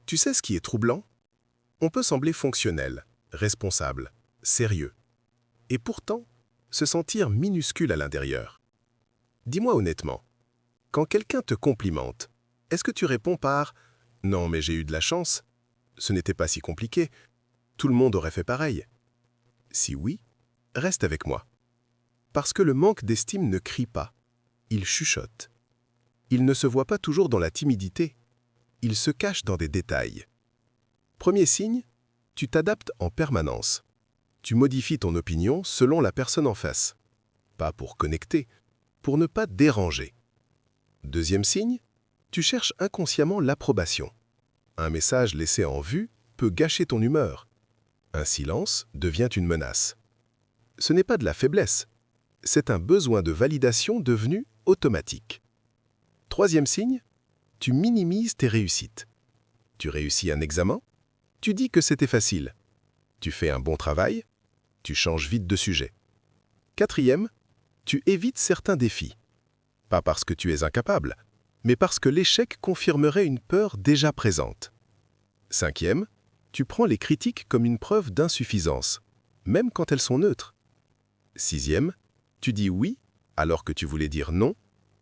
Tu sais ce qui est troublant? On peut sembler fonctionnel, responsable, sérieux, et pourtant se sentir minuscule à l'intérieur. Dis-moi honnêtement, quand quelqu'un te complimente, est-ce que tu réponds par « Non, mais j'ai eu de la chance, ce n'était pas si compliqué, tout le monde aurait fait pareil ». Si oui, reste avec moi. Parce que le manque d'estime ne crie pas, il chuchote. Il ne se voit pas toujours dans la timidité, il se cache dans des détails. Premier signe, tu t'adaptes en permanence. Tu modifies ton opinion selon la personne en face. Pas pour connecter, pour ne pas déranger. Deuxième signe, tu cherches inconsciemment l'approbation. Un message laissé en vue peut gâcher ton humeur. Un silence devient une menace. Ce n'est pas de la faiblesse, c'est un besoin de validation devenu automatique. Troisième signe, tu minimises tes réussites. Tu réussis un examen, tu dis que c'était facile. Tu fais un bon travail, tu changes vite de sujet. Quatrième, tu évites certains défis. Pas parce que tu es incapable, mais parce que l'échec confirmerait une peur déjà présente. Cinquième, tu prends les critiques comme une preuve d'insuffisance, même quand elles sont neutres. Sixième, tu dis oui alors que tu voulais dire non,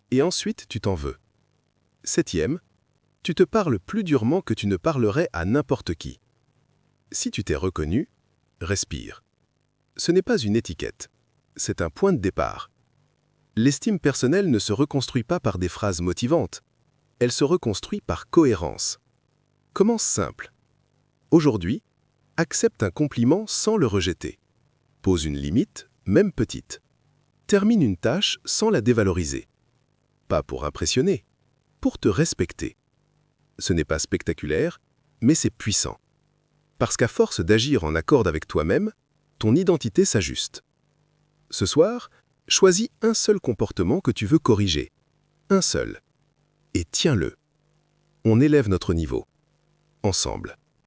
et ensuite tu t'en veux. Septième, tu te parles plus durement que tu ne parlerais à n'importe qui. Si tu t'es reconnu, respire. Ce n'est pas une étiquette, c'est un point de départ. L'estime personnelle ne se reconstruit pas par des phrases motivantes, elle se reconstruit par cohérence. Commence simple. Aujourd'hui, accepte un compliment sans le rejeter. Pose une limite, même petite. Termine une tâche sans la dévaloriser. Pas pour impressionner, pour te respecter. Ce n'est pas spectaculaire, mais c'est puissant. Parce qu'à force d'agir en accord avec toi-même, ton identité s'ajuste. Ce soir, choisis un seul comportement que tu veux corriger. Un seul. Et tiens-le. On élève notre niveau. Ensemble.